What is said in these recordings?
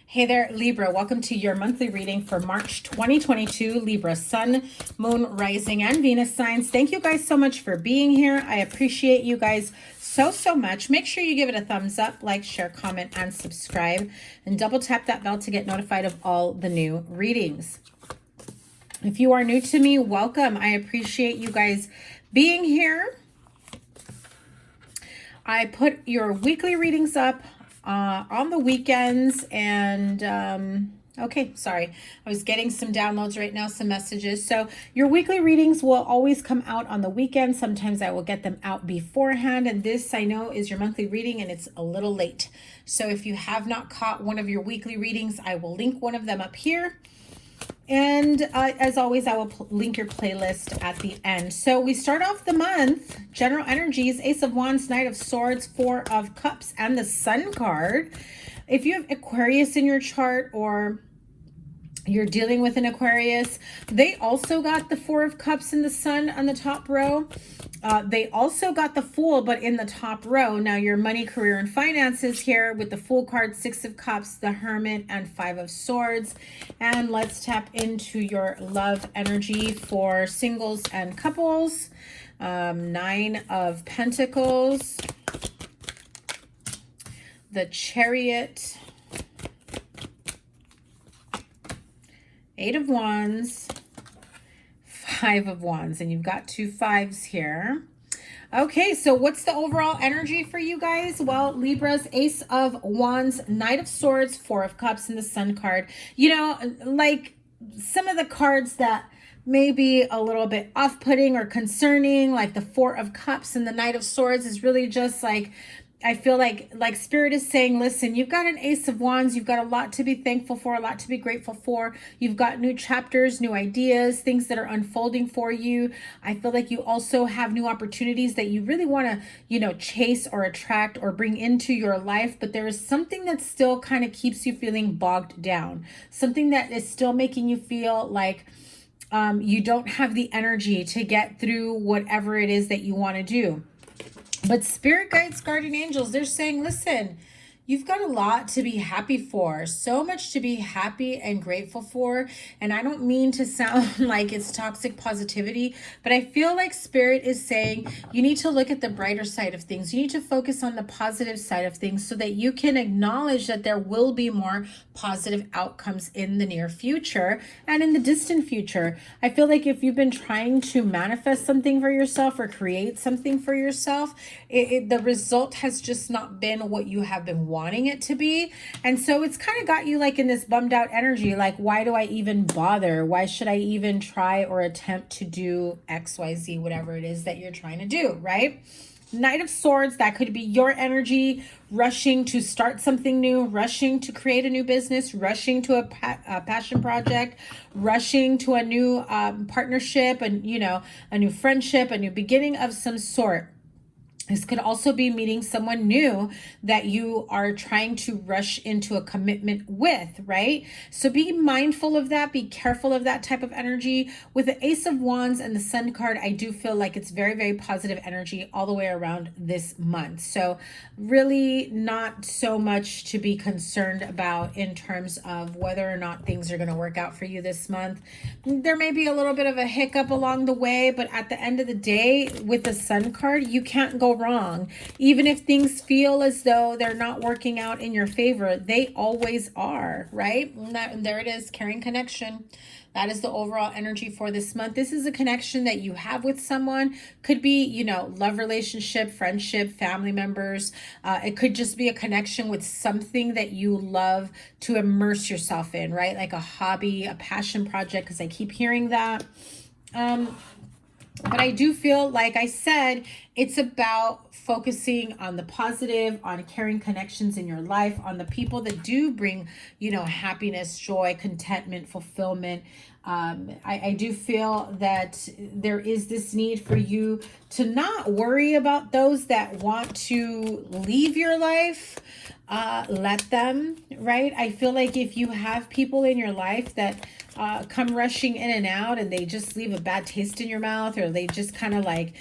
Hey there, Libra. Welcome to your monthly reading for March 2022, Libra, Sun, Moon, Rising, and Venus signs. Thank you guys so much for being here. I appreciate you guys so much. Make sure you give it a thumbs up, like, share, comment, and subscribe. And double tap that bell to get notified of all the new readings. If you are new to me, welcome. I appreciate you guys being here. I put your weekly readings up on the weekends, and okay, sorry, I was getting some downloads right now, some messages. So your weekly readings will always come out on the weekend. Sometimes I will get them out beforehand, and this I know is your monthly reading and it's a little late. So if you have not caught one of your weekly readings, I will link one of them up here. And as always, I will link your playlist at the end. So we start off the month, general energies, Ace of Wands, Knight of Swords, Four of Cups, and the Sun card. If you have Aquarius in your chart or you're dealing with an Aquarius, they also got the Four of Cups and the Sun on the top row. They also got the Fool, but in the top row. Now your money, career, and finances here with the Fool card, Six of Cups, the Hermit, and Five of Swords. And let's tap into your love energy for singles and couples. Nine of Pentacles, the Chariot, Eight of Wands, Five of Wands, and you've got two fives here. Okay, so what's the overall energy for you guys? Well, Libra's Ace of Wands, Knight of Swords, Four of Cups, and the Sun card. You know, like some of the cards that may be a little bit off-putting or concerning, like the Four of Cups and the Knight of Swords is really just like, I feel like Spirit is saying, listen, you've got an Ace of Wands. You've got a lot to be thankful for, a lot to be grateful for. You've got new chapters, new ideas, things that are unfolding for you. I feel like you also have new opportunities that you really want to, you know, chase or attract or bring into your life. But there is something that still kind of keeps you feeling bogged down. Something that is still making you feel like you don't have the energy to get through whatever it is that you want to do. But spirit guides, guardian angels, they're saying, listen, you've got a lot to be happy for, so much to be happy and grateful for. And I don't mean to sound like it's toxic positivity, but I feel like Spirit is saying you need to look at the brighter side of things. You need to focus on the positive side of things so that you can acknowledge that there will be more positive outcomes in the near future and in the distant future. I feel like if you've been trying to manifest something for yourself or create something for yourself, the result has just not been what you have been wanting it to be. And so it's kind of got you like in this bummed out energy, like, why do I even bother? Why should I even try or attempt to do XYZ, whatever it is that you're trying to do, right? Knight of Swords, that could be your energy, rushing to start something new, rushing to create a new business, rushing to a passion project, rushing to a new partnership, and, you know, a new friendship, a new beginning of some sort. This could also be meeting someone new that you are trying to rush into a commitment with, right? So be mindful of that. Be careful of that type of energy. With the Ace of Wands and the Sun card, I do feel like it's very positive energy all the way around this month. So really not so much to be concerned about in terms of whether or not things are going to work out for you this month. There may be a little bit of a hiccup along the way, but at the end of the day, with the Sun card, you can't go wrong. Even if things feel as though they're not working out in your favor, they always are, right? And there it is, carrying connection. That is the overall energy for this month. This is a connection that you have with someone. Could be, you know, love relationship, friendship, family members. It could just be a connection with something that you love to immerse yourself in, right? Like a hobby, a passion project, because I keep hearing that. But I do feel, like I said, it's about focusing on the positive, on carrying connections in your life, on the people that do bring, you know, happiness, joy, contentment, fulfillment. I do feel that there is this need for you to not worry about those that want to leave your life. let them, right? I feel like if you have people in your life that come rushing in and out and they just leave a bad taste in your mouth, or they just kind of like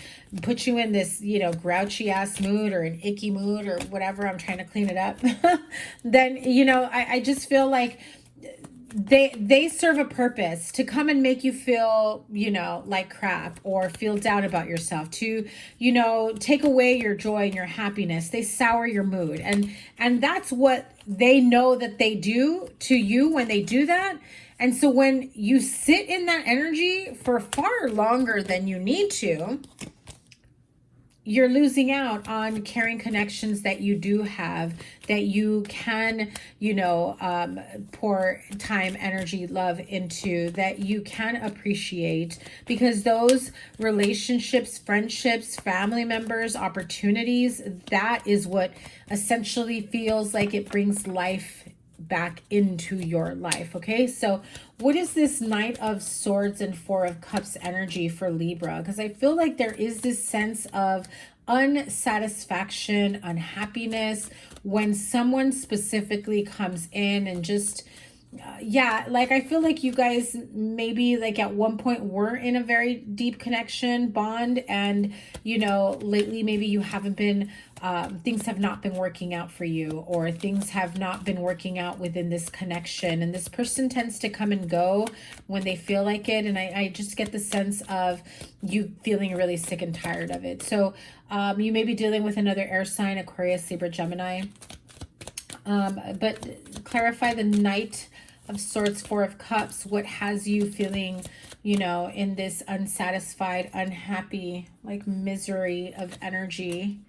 put you in this, you know, grouchy ass mood or an icky mood or whatever, I'm trying to clean it up, then, you know, I just feel like they serve a purpose to come and make you feel, you know, like crap, or feel down about yourself, to, you know, take away your joy and your happiness. They sour your mood, and that's what they know that they do to you when they do that. And so when you sit in that energy for far longer than you need to, you're losing out on caring connections that you do have, that you can, you know, pour time, energy, love into, that you can appreciate, because those relationships, friendships, family members, opportunities, that is what essentially feels like it brings life back into your life. Okay, so what is this Knight of Swords and Four of Cups energy for Libra? Because I feel like there is this sense of unsatisfaction, unhappiness, when someone specifically comes in and just yeah, like I feel like you guys maybe like at one point were in a very deep connection bond, and you know, lately maybe you haven't been things have not been working out for you, or things have not been working out within this connection, and this person tends to come and go when they feel like it. And I just get the sense of you feeling really sick and tired of it. So you may be dealing with another air sign, Aquarius, Libra, Gemini. But clarify the Knight of Swords, Four of Cups. What has you feeling, you know, in this unsatisfied, unhappy, like misery of energy?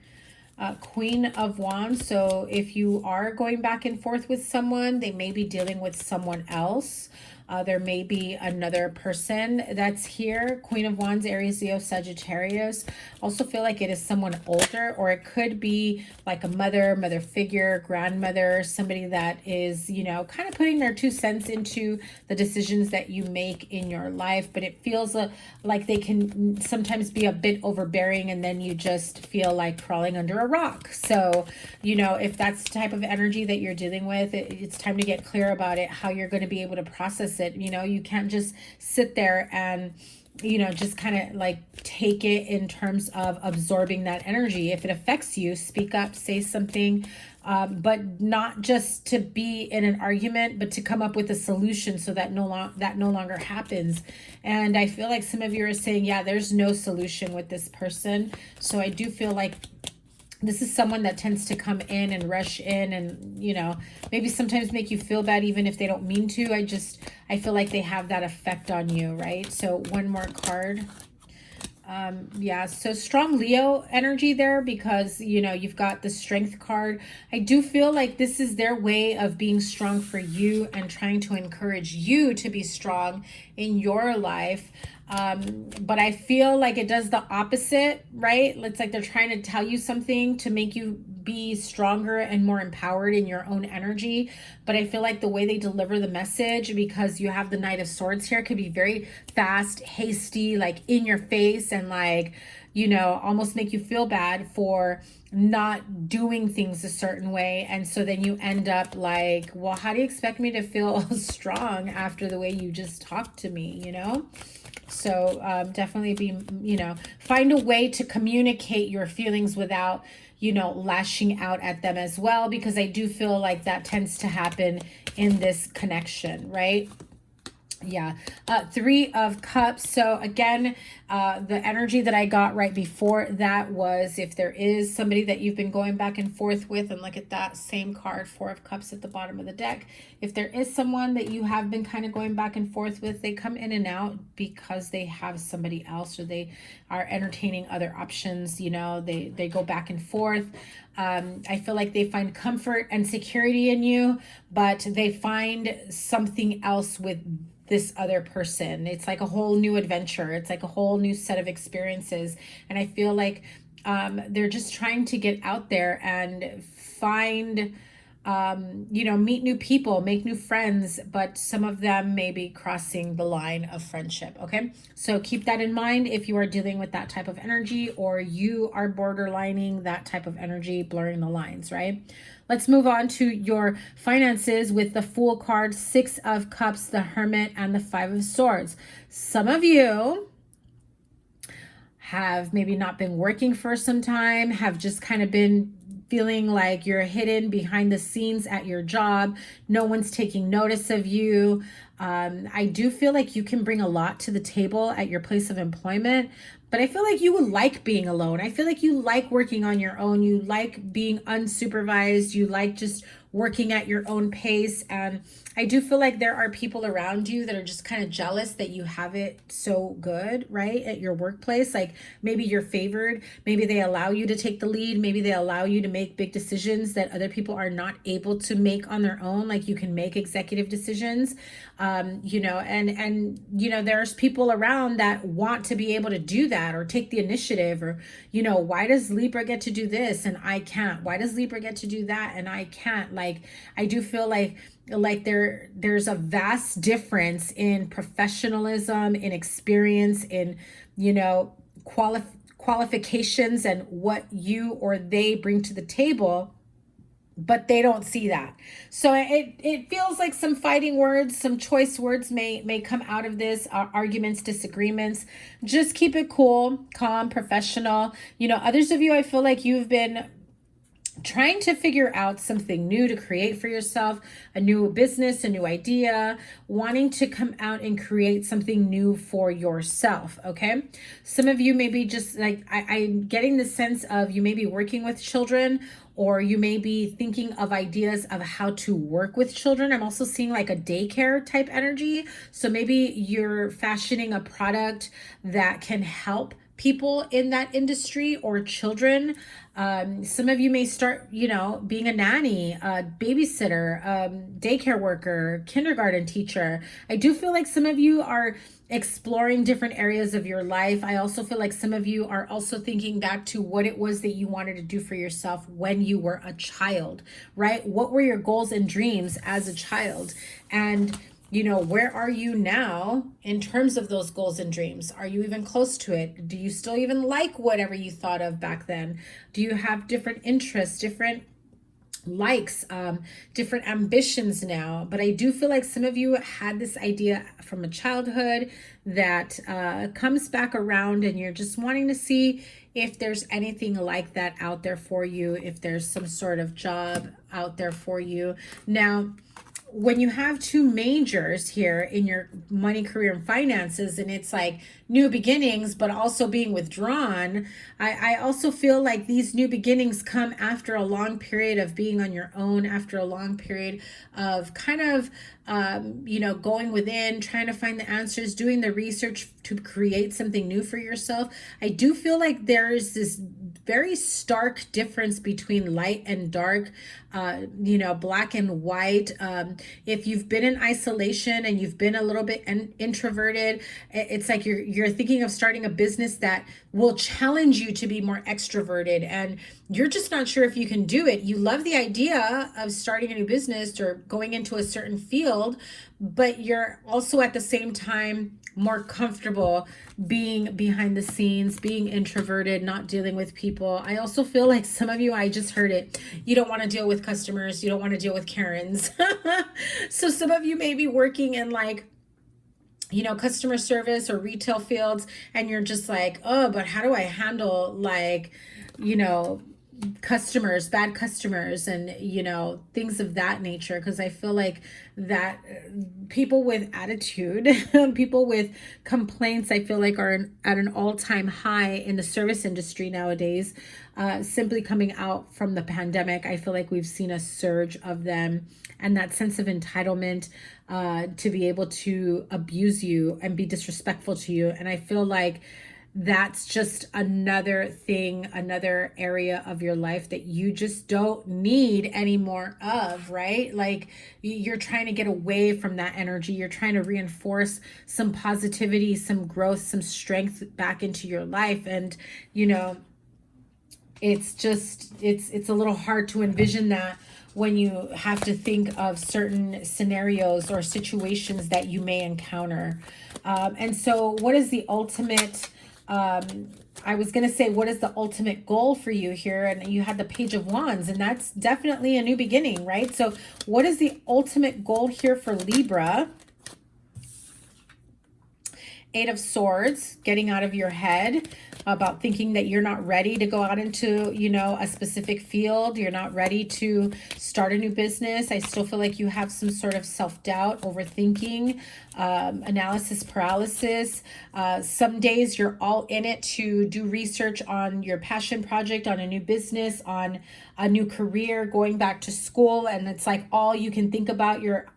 Queen of Wands. So if you are going back and forth with someone, they may be dealing with someone else. There may be another person that's here. Queen of Wands, Aries, Leo, Sagittarius. Also feel like it is someone older, or it could be like a mother figure, grandmother, somebody that is, you know, kind of putting their 2 cents into the decisions that you make in your life. But it feels like they can sometimes be a bit overbearing, and then you just feel like crawling under a rock. So, you know, if that's the type of energy that you're dealing with, it's time to get clear about it, how you're going to be able to process it. You know, you can't just sit there and, you know, just kind of like take it in terms of absorbing that energy. If it affects you, speak up, say something, but not just to be in an argument, but to come up with a solution so that no longer happens. And I feel like some of you are saying, yeah, there's no solution with this person. So I do feel like this is someone that tends to come in and rush in and, you know, maybe sometimes make you feel bad even if they don't mean to. I feel like they have that effect on you, right? So one more card. Yeah, so strong Leo energy there, because, you know, you've got the Strength card. I do feel like this is their way of being strong for you and trying to encourage you to be strong in your life. But I feel like it does the opposite, right? It's like they're trying to tell you something to make you be stronger and more empowered in your own energy. But I feel like the way they deliver the message, because you have the Knight of Swords here, could be very fast, hasty, like in your face, and like, you know, almost make you feel bad for not doing things a certain way. And so then you end up like, well, how do you expect me to feel strong after the way you just talked to me, you know? So definitely be, you know, find a way to communicate your feelings without, you know, lashing out at them as well, because I do feel like that tends to happen in this connection, right? Yeah. Three of Cups. So again, the energy that I got right before that was, if there is somebody that you've been going back and forth with, and look at that same card, Four of Cups at the bottom of the deck. If there is someone that you have been kind of going back and forth with, they come in and out because they have somebody else, or they are entertaining other options. You know, they go back and forth. I feel like they find comfort and security in you, but they find something else with this other person. It's like a whole new adventure. It's like a whole new set of experiences. And I feel like they're just trying to get out there and find, you know, meet new people, make new friends, but some of them may be crossing the line of friendship. Okay. So keep that in mind if you are dealing with that type of energy, or you are borderlining that type of energy, blurring the lines, right? Let's move on to your finances with the Fool card, Six of Cups, the Hermit, and the Five of Swords. Some of you have maybe not been working for some time, have just kind of been feeling like you're hidden behind the scenes at your job. No one's taking notice of you. I do feel like you can bring a lot to the table at your place of employment, but I feel like you would like being alone. I feel like you like working on your own. You like being unsupervised. You like just working at your own pace. And I do feel like there are people around you that are just kind of jealous that you have it so good, right? At your workplace. Like maybe you're favored. Maybe they allow you to take the lead. Maybe they allow you to make big decisions that other people are not able to make on their own. Like you can make executive decisions, you know, and, you know, there's people around that want to be able to do that or take the initiative, or, you know, why does Libra get to do this and I can't? Why does Libra get to do that and I can't? Like, I do feel like there's a vast difference in professionalism, in experience, in, you know, qualifications and what you or they bring to the table, but they don't see that. So it feels like some fighting words, some choice words may come out of this, arguments, disagreements. Just keep it cool, calm, professional. You know, others of you, I feel like you've been trying to figure out something new to create for yourself, a new business, a new idea, wanting to come out and create something new for yourself, okay? Some of you may be just like, I'm getting the sense of you may be working with children, or you may be thinking of ideas of how to work with children. I'm also seeing like a daycare type energy. So maybe you're fashioning a product that can help people in that industry or children. Some of you may start, you know, being a nanny, a babysitter, daycare worker, kindergarten teacher. I do feel like some of you are exploring different areas of your life. I also feel like some of you are also thinking back to what it was that you wanted to do for yourself when you were a child, right? What were your goals and dreams as a child? And you know, where are you now in terms of those goals and dreams? Are you even close to it? Do you still even like whatever you thought of back then? Do you have different interests, different likes, different ambitions now? But I do feel like some of you had this idea from a childhood that comes back around, and you're just wanting to see if there's anything like that out there for you, if there's some sort of job out there for you. Now, when you have two majors here in your money, career, and finances, and it's like new beginnings, but also being withdrawn, I also feel like these new beginnings come after a long period of being on your own, after a long period of kind of, you know, going within, trying to find the answers, doing the research to create something new for yourself. I do feel like there's this very stark difference between light and dark, you know, black and white. If you've been in isolation and you've been a little bit introverted, it's like you're thinking of starting a business that will challenge you to be more extroverted, and you're just not sure if you can do it. You love the idea of starting a new business or going into a certain field, but you're also at the same time more comfortable being behind the scenes, being introverted, not dealing with people. I also feel like some of you, I just heard it, you don't want to deal with customers, you don't want to deal with Karens. So some of you may be working in like, you know, customer service or retail fields, and you're just like, oh, but how do I handle like, you know, customers, bad customers, and, you know, things of that nature? Because I feel like that people with attitude, people with complaints, I feel like are at an all-time high in the service industry nowadays, simply coming out from the pandemic. I feel like we've seen a surge of them, and that sense of entitlement to be able to abuse you and be disrespectful to you. And I feel like that's just another thing, another area of your life that you just don't need any more of, right? Like you're trying to get away from that energy. You're trying to reinforce some positivity, some growth, some strength back into your life. And, you know, it's just, it's a little hard to envision that when you have to think of certain scenarios or situations that you may encounter. And so what is the ultimate I was going to say, what is the ultimate goal for you here? And you had the Page of Wands, and that's definitely a new beginning, right? So what is the ultimate goal here for Libra? Eight of Swords, getting out of your head about thinking that you're not ready to go out into, you know, a specific field. You're not ready to start a new business. I still feel like you have some sort of self-doubt, overthinking, analysis paralysis. Some days you're all in it to do research on your passion project, on a new business, on a new career, going back to school. And it's like all you can think about, you're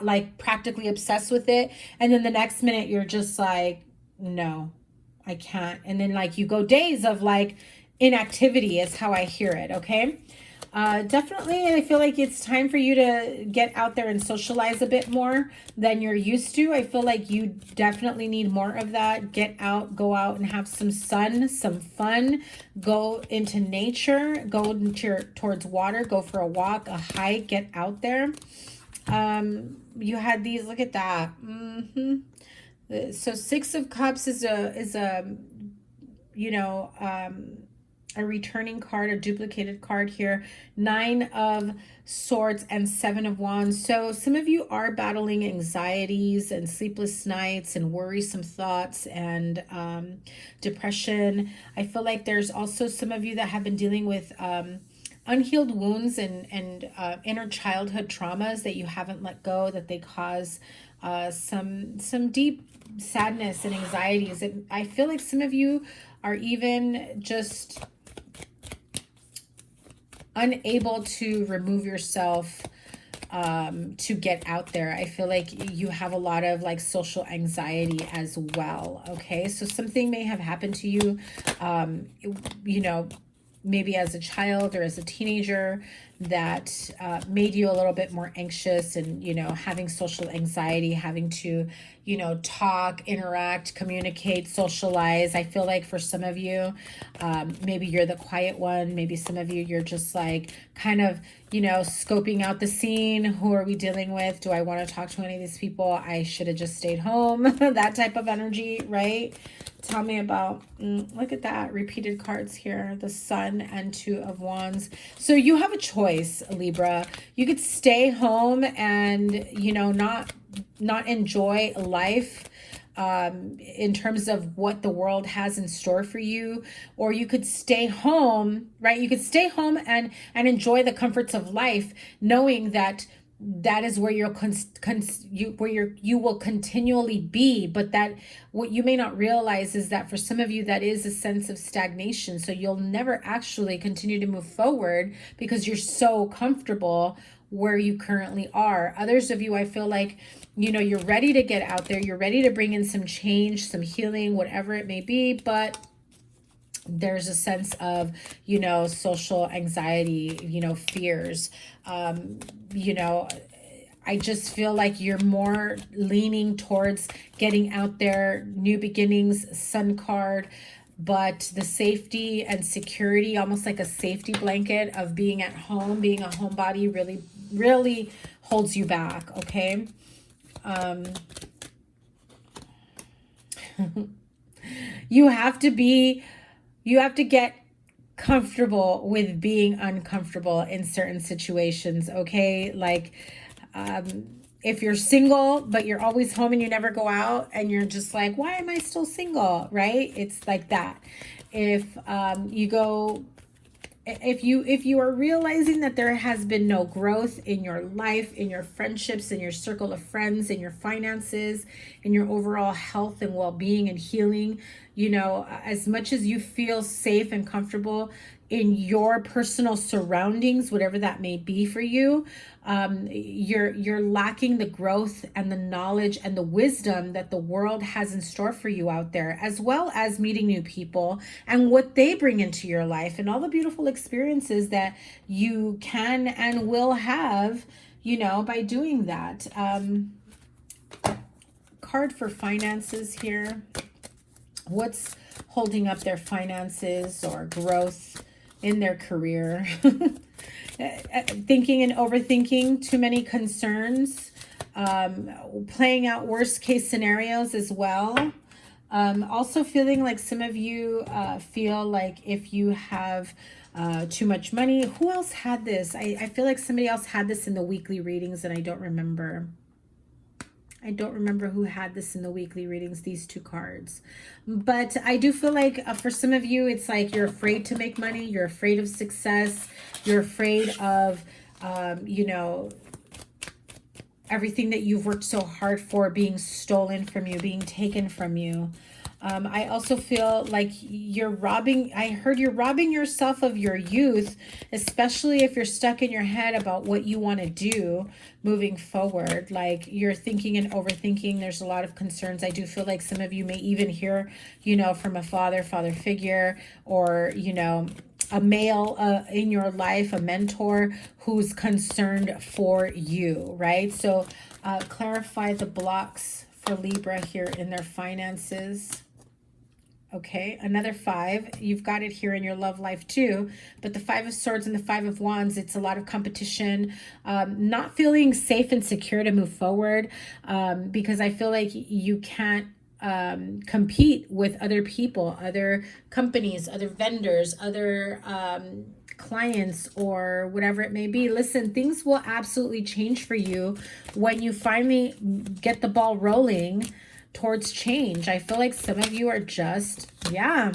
like practically obsessed with it, and then the next minute you're just like, no, I can't. And then like you go days of like inactivity is how I hear it. Okay. Definitely, I feel like it's time for you to get out there and socialize a bit more than you're used to. I feel like you definitely need more of that. Get out, go out and have some sun, some fun, go into nature, go towards water, go for a walk, a hike, get out there. You had these, look at that. So Six of Cups is a you know, a returning card, a duplicated card here. Nine of Swords and Seven of Wands. So some of you are battling anxieties and sleepless nights and worrisome thoughts and depression. I feel like there's also some of you that have been dealing with unhealed wounds and inner childhood traumas that you haven't let go, that they cause some deep sadness and anxieties. I feel like some of you are even just unable to remove yourself to get out there. I feel like you have a lot of like social anxiety as well. Okay, so something may have happened to you, you know, maybe as a child or as a teenager that made you a little bit more anxious and, you know, having social anxiety, having to, you know, talk, interact, communicate, socialize. I feel like for some of you, maybe you're the quiet one. Maybe some of you, you're just like kind of, you know, scoping out the scene. Who are we dealing with? Do I want to talk to any of these people? I should have just stayed home. That type of energy, right? Tell me about, look at that, repeated cards here, the Sun and Two of Wands. So you have a choice, Libra. You could stay home and, you know, not enjoy life in terms of what the world has in store for you, or you could stay home, right? You could stay home and enjoy the comforts of life, knowing that that is where you will continually be. But that what you may not realize is that for some of you, that is a sense of stagnation. So you'll never actually continue to move forward because you're so comfortable where you currently are. Others of you, I feel like, you know, you're ready to get out there. You're ready to bring in some change, some healing, whatever it may be. But there's a sense of, you know, social anxiety, you know, fears. You know, I just feel like you're more leaning towards getting out there, new beginnings, Sun card, but the safety and security, almost like a safety blanket of being at home, being a homebody, really holds you back. Okay. You have to get comfortable with being uncomfortable in certain situations. Okay. Like, if you're single, but you're always home and you never go out and you're just like, why am I still single? Right? It's like that. If you are realizing that there has been no growth in your life, in your friendships, in your circle of friends, in your finances, in your overall health and well-being and healing, you know, as much as you feel safe and comfortable in your personal surroundings, whatever that may be for you, you're lacking the growth and the knowledge and the wisdom that the world has in store for you out there, as well as meeting new people and what they bring into your life and all the beautiful experiences that you can and will have, you know, by doing that. Card for finances here. What's holding up their finances or growth in their career? Thinking and overthinking too many concerns, playing out worst case scenarios as well. Also feeling like some of you feel like if you have too much money. Who else had this? I feel like somebody else had this in the weekly readings and I don't remember. I don't remember who had this in the weekly readings, these two cards. But I do feel like for some of you, it's like you're afraid to make money. You're afraid of success. You're afraid of, you know, everything that you've worked so hard for being stolen from you, being taken from you. I also feel like you're robbing, I heard you're robbing yourself of your youth, especially if you're stuck in your head about what you want to do moving forward. Like you're thinking and overthinking. There's a lot of concerns. I do feel like some of you may even hear, you know, from a father figure, or, you know, a male in your life, a mentor who's concerned for you, right? So clarify the blocks for Libra here in their finances. Okay, another 5. You've got it here in your love life too. But the 5 of Swords and the 5 of Wands, it's a lot of competition, not feeling safe and secure to move forward, because I feel like you can't compete with other people, other companies, other vendors, other clients, or whatever it may be. Listen, things will absolutely change for you when you finally get the ball rolling towards change. I feel like some of you are just, yeah,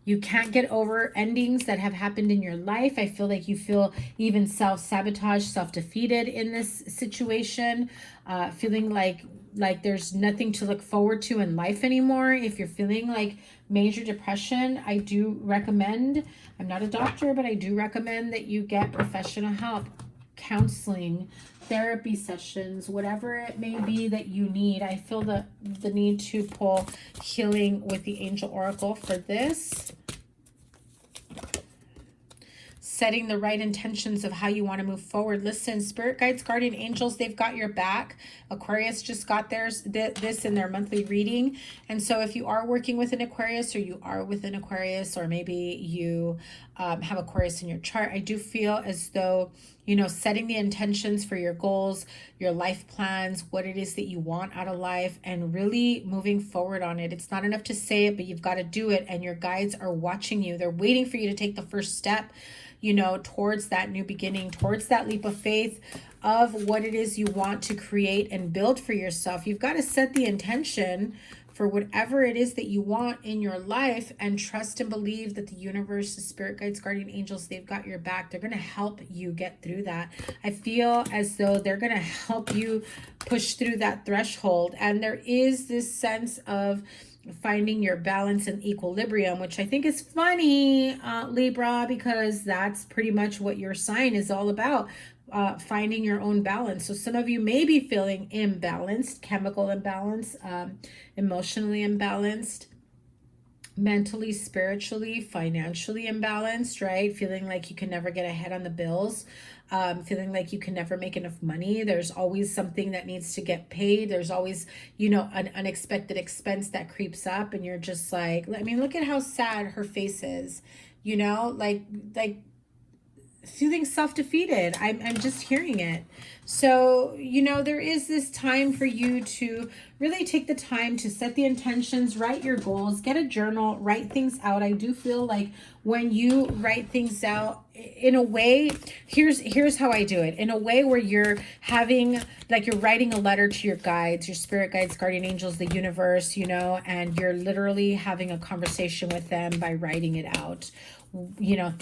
you can't get over endings that have happened in your life. I feel like you feel even self-sabotage, self-defeated in this situation, feeling like there's nothing to look forward to in life anymore. If you're feeling like major depression, I do recommend, I'm not a doctor, but I do recommend that you get professional help, counseling, therapy sessions, whatever it may be that you need. I feel the need to pull healing with the Angel Oracle for this. Setting the right intentions of how you want to move forward. Listen, spirit guides, guardian angels, they've got your back. Aquarius just got this in their monthly reading. And so if you are working with an Aquarius, or you are with an Aquarius, or maybe you have Aquarius in your chart, I do feel as though, you know, setting the intentions for your goals, your life plans, what it is that you want out of life, and really moving forward on it. It's not enough to say it, but you've got to do it. And your guides are watching you. They're waiting for you to take the first step, you know, towards that new beginning, towards that leap of faith of what it is you want to create and build for yourself. You've got to set the intention for whatever it is that you want in your life, and trust and believe that the universe, the spirit guides, guardian angels, they've got your back. They're going to help you get through that. I feel as though they're going to help you push through that threshold. And there is this sense of finding your balance and equilibrium, which I think is funny, Libra, because that's pretty much what your sign is all about, finding your own balance. So some of you may be feeling imbalanced, chemical imbalance, emotionally imbalanced, mentally, spiritually, financially imbalanced, right? Feeling like you can never get ahead on the bills, feeling like you can never make enough money. There's always something that needs to get paid. There's always, you know, an unexpected expense that creeps up, and you're just like, I mean, look at how sad her face is, you know, like feeling self-defeated. I'm just hearing it. So, you know, there is this time for you to really take the time to set the intentions, write your goals, get a journal, write things out. I do feel like when you write things out in a way, here's how I do it, in a way where you're having, like you're writing a letter to your guides, your spirit guides, guardian angels, the universe, you know, and you're literally having a conversation with them by writing it out. You know,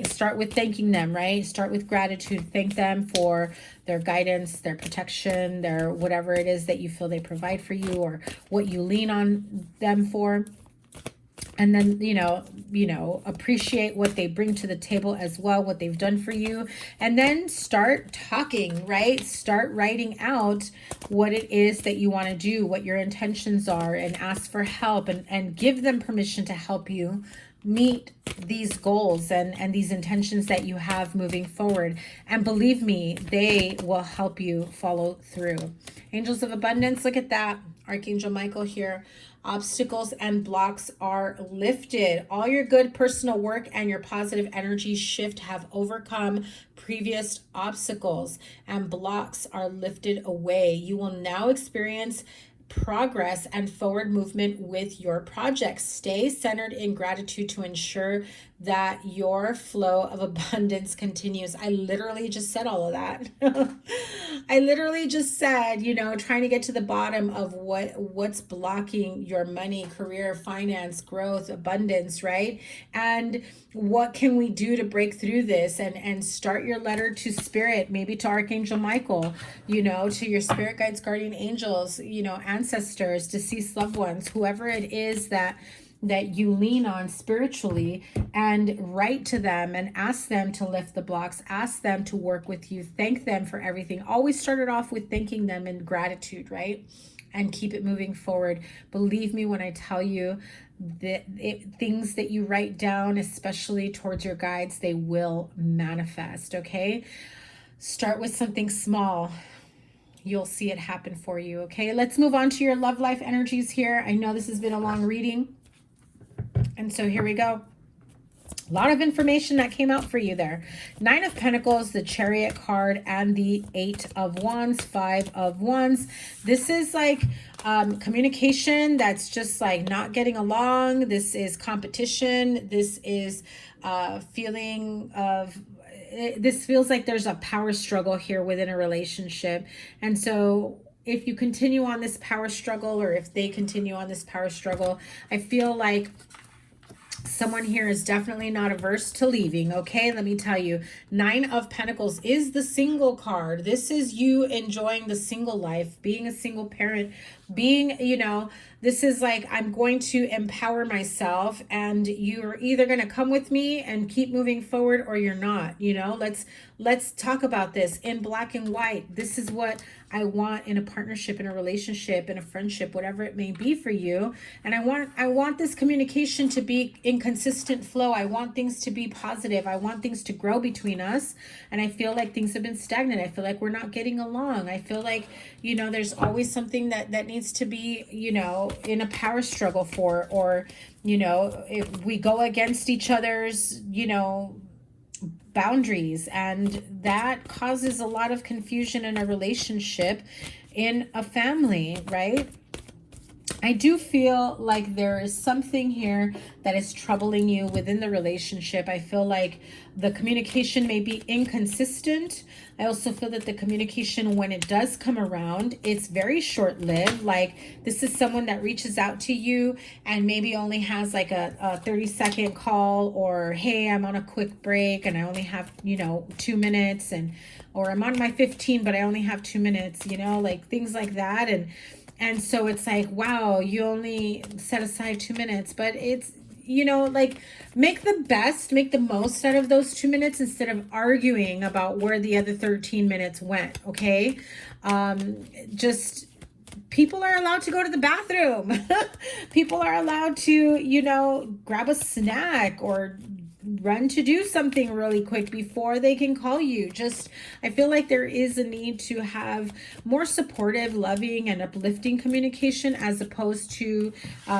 start with thanking them, right? Start with gratitude. Thank them for their guidance, their protection, their whatever it is that you feel they provide for you, or what you lean on them for. And then, you know, appreciate what they bring to the table as well, what they've done for you. And then start talking, right? Start writing out what it is that you want to do, what your intentions are, and ask for help, and give them permission to help you meet these goals and these intentions that you have moving forward. And believe me, they will help you follow through. Angels of abundance, look at that. Archangel Michael here. Obstacles and blocks are lifted. All your good personal work and your positive energy shift have overcome previous obstacles, and blocks are lifted away. You will now experience progress and forward movement with your projects. Stay centered in gratitude to ensure that your flow of abundance continues. I literally just said all of that. I literally just said, you know, trying to get to the bottom of what's blocking your money, career, finance, growth, abundance, right? And what can we do to break through this? And start your letter to spirit, maybe to Archangel Michael, you know, to your spirit guides, guardian angels, you know, ancestors, deceased loved ones, whoever it is that you lean on spiritually, and write to them and ask them to lift the blocks, ask them to work with you, thank them for everything. Always start it off with thanking them in gratitude, right? And keep it moving forward. Believe me when I tell you that things that you write down, especially towards your guides, they will manifest, okay? Start with something small. You'll see it happen for you, okay? Let's move on to your love life energies here. I know this has been a long reading. And so here we go. A lot of information that came out for you there. 9 of Pentacles, the Chariot card, and the 8 of Wands, 5 of Wands. This is like communication that's just like not getting along. This is competition. This is feeling of... This feels like there's a power struggle here within a relationship. And so if you continue on this power struggle, or if they continue on this power struggle, I feel like someone here is definitely not averse to leaving, okay? Let me tell you, 9 of Pentacles is the single card. This is you enjoying the single life, being a single parent, being, you know, this is like, I'm going to empower myself, and you're either going to come with me and keep moving forward, or you're not, you know? Let's talk about this in black and white. This is what I want in a partnership, in a relationship, in a friendship, whatever it may be for you. And I want this communication to be in consistent flow. I want things to be positive. I want things to grow between us. And I feel like things have been stagnant. I feel like we're not getting along. I feel like, you know, there's always something that needs to be, you know, in a power struggle for, or, you know, if we go against each other's, you know, boundaries, and that causes a lot of confusion in a relationship, in a family, right? I do feel like there is something here that is troubling you within the relationship. I feel like the communication may be inconsistent. I also feel that the communication, when it does come around, it's very short-lived. Like, this is someone that reaches out to you and maybe only has like a 30-second call, or, hey, I'm on a quick break and I only have, you know, 2 minutes, and, or I'm on my 15, but I only have 2 minutes, you know, like things like that. And so it's like, wow, you only set aside 2 minutes, but it's, you know, like, make the most out of those 2 minutes, instead of arguing about where the other 13 minutes went. Okay. Just, people are allowed to go to the bathroom. People are allowed to, you know, grab a snack or run to do something really quick before they can call you. Just, I feel like there is a need to have more supportive, loving, and uplifting communication, as opposed to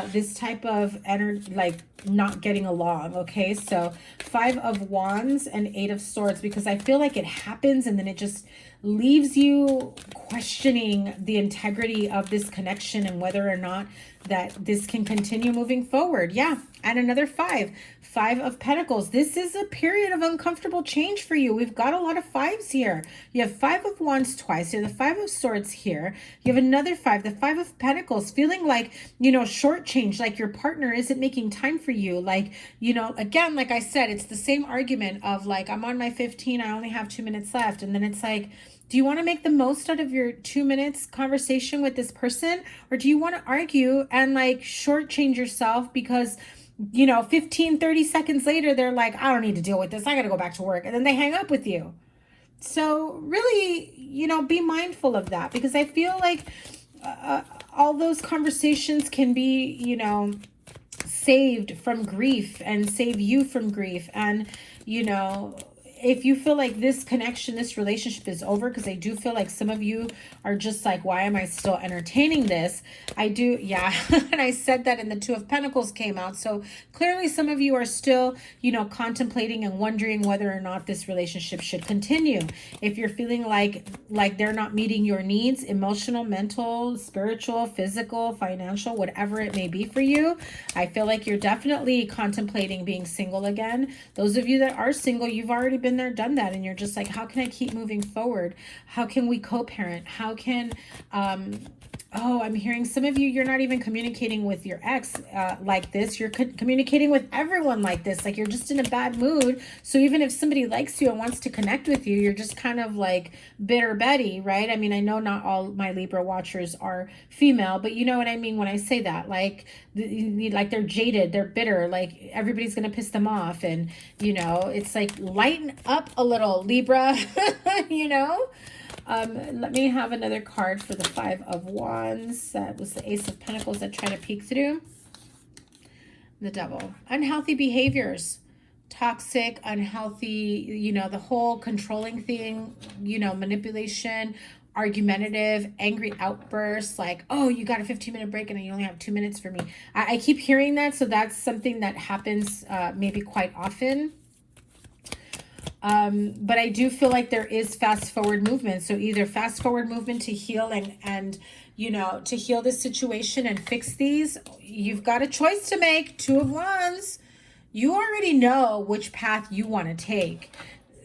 this type of energy, like not getting along. Okay, so 5 of Wands and 8 of Swords, because I feel like it happens and then it just leaves you questioning the integrity of this connection and whether or not that this can continue moving forward. Yeah, and another 5 of Pentacles. This is a period of uncomfortable change for you. We've got a lot of 5s here. You have 5 of Wands twice. You have the 5 of Swords here. You have another 5, the 5 of Pentacles, feeling like, you know, shortchanged, like your partner isn't making time for you. Like, you know, again, like I said, it's the same argument of like, I'm on my 15, I only have 2 minutes left. And then it's like, do you want to make the most out of your 2 minutes conversation with this person? Or do you want to argue and like shortchange yourself because, you know, 15, 30 seconds later, they're like, I don't need to deal with this, I got to go back to work. And then they hang up with you. So really, you know, be mindful of that, because I feel like all those conversations can be, you know, saved from grief and save you from grief. And, you know, if you feel like this connection, this relationship is over, because I do feel like some of you are just like, why am I still entertaining this? I do, yeah. And I said that, and the Two of Pentacles came out. So clearly some of you are still, you know, contemplating and wondering whether or not this relationship should continue. If you're feeling like they're not meeting your needs, emotional, mental, spiritual, physical, financial, whatever it may be for you, I feel like you're definitely contemplating being single again. Those of you that are single, you've already been there, done that, and you're just like, how can I keep moving forward? How can we co-parent? How can oh, I'm hearing some of you, you're not even communicating with your ex like this. You're communicating with everyone like this. Like, you're just in a bad mood. So even if somebody likes you and wants to connect with you, you're just kind of like bitter Betty, right? I mean, I know not all my Libra watchers are female, but you know what I mean when I say that. Like they're jaded, they're bitter, like everybody's going to piss them off. And, you know, it's like, lighten up a little, Libra, you know? Let me have another card for the Five of Wands. That was the Ace of Pentacles that tried to peek through. The Devil. Unhealthy behaviors. Toxic, unhealthy, you know, the whole controlling thing, you know, manipulation, argumentative, angry outbursts, like, oh, you got a 15-minute break and you only have 2 minutes for me. I keep hearing that, so that's something that happens maybe quite often. But I do feel like there is fast forward movement. So either fast forward movement to heal and you know, to heal this situation and fix these. You've got a choice to make. Two of Wands. You already know which path you want to take.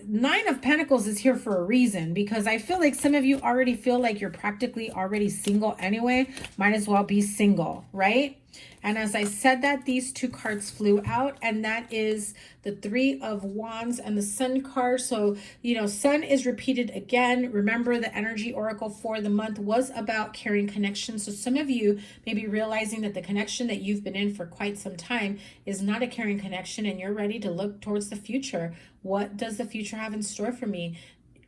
Nine of Pentacles is here for a reason, because I feel like some of you already feel like you're practically already single anyway. Might as well be single, right? And as I said that, these two cards flew out, and that is the Three of Wands and the Sun card. So, you know, Sun is repeated again. Remember, the energy oracle for the month was about carrying connection. So some of you may be realizing that the connection that you've been in for quite some time is not a caring connection, and you're ready to look towards the future. What does the future have in store for me?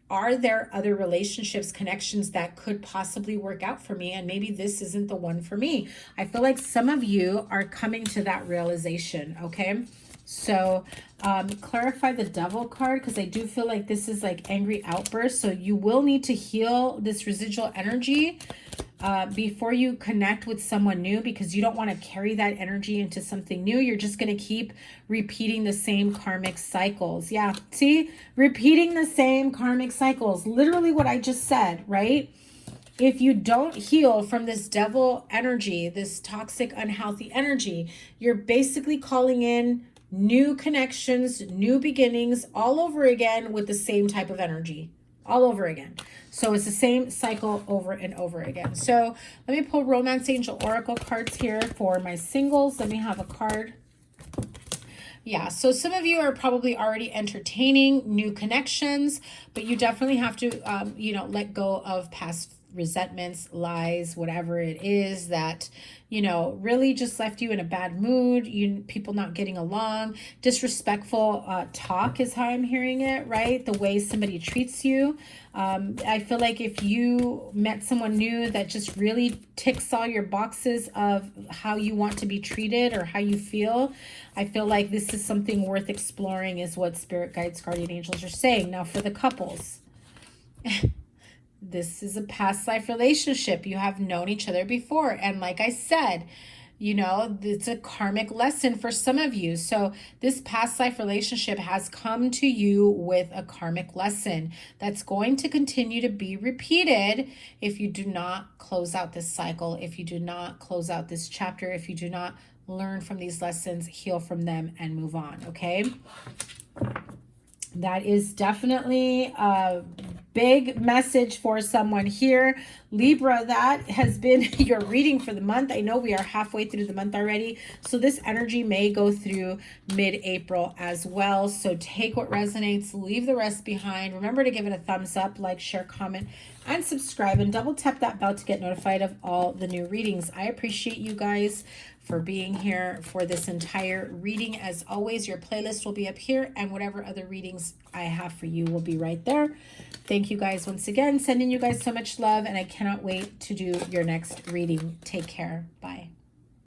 Are there other relationships, connections that could possibly work out for me? And maybe this isn't the one for me. I feel like some of you are coming to that realization, okay? So clarify the Devil card, because I do feel like this is like angry outbursts. So you will need to heal this residual energy before you connect with someone new, because you don't want to carry that energy into something new. You're just going to keep repeating the same karmic cycles. Yeah, see, repeating the same karmic cycles, literally what I just said, right? If you don't heal from this devil energy, this toxic, unhealthy energy, you're basically calling in new connections, new beginnings all over again with the same type of energy. All over again. So it's the same cycle over and over again. So let me pull Romance Angel Oracle cards here for my singles. Let me have a card. Yeah, so some of you are probably already entertaining new connections, but you definitely have to, you know, let go of past resentments, lies, whatever it is that, you know, really just left you in a bad mood. People not getting along, disrespectful talk is how I'm hearing it, right? The way somebody treats you. I feel like if you met someone new that just really ticks all your boxes of how you want to be treated or how you feel, I feel like this is something worth exploring, is what Spirit Guides, Guardian Angels are saying. Now for the couples. This is a past life relationship. You have known each other before. And like I said, you know, it's a karmic lesson for some of you. So this past life relationship has come to you with a karmic lesson that's going to continue to be repeated if you do not close out this cycle, if you do not close out this chapter, if you do not learn from these lessons, heal from them, and move on, okay? That is definitely a big message for someone here. Libra, that has been your reading for the month. I know we are halfway through the month already, so this energy may go through mid-April as well. So take what resonates, leave the rest behind. Remember to give it a thumbs up, like, share, comment, and subscribe, and double tap that bell to get notified of all the new readings. I appreciate you guys for being here for this entire reading. As always, your playlist will be up here, and whatever other readings I have for you will be right there. Thank you guys once again. Sending you guys so much love, and I cannot wait to do your next reading. Take care. Bye.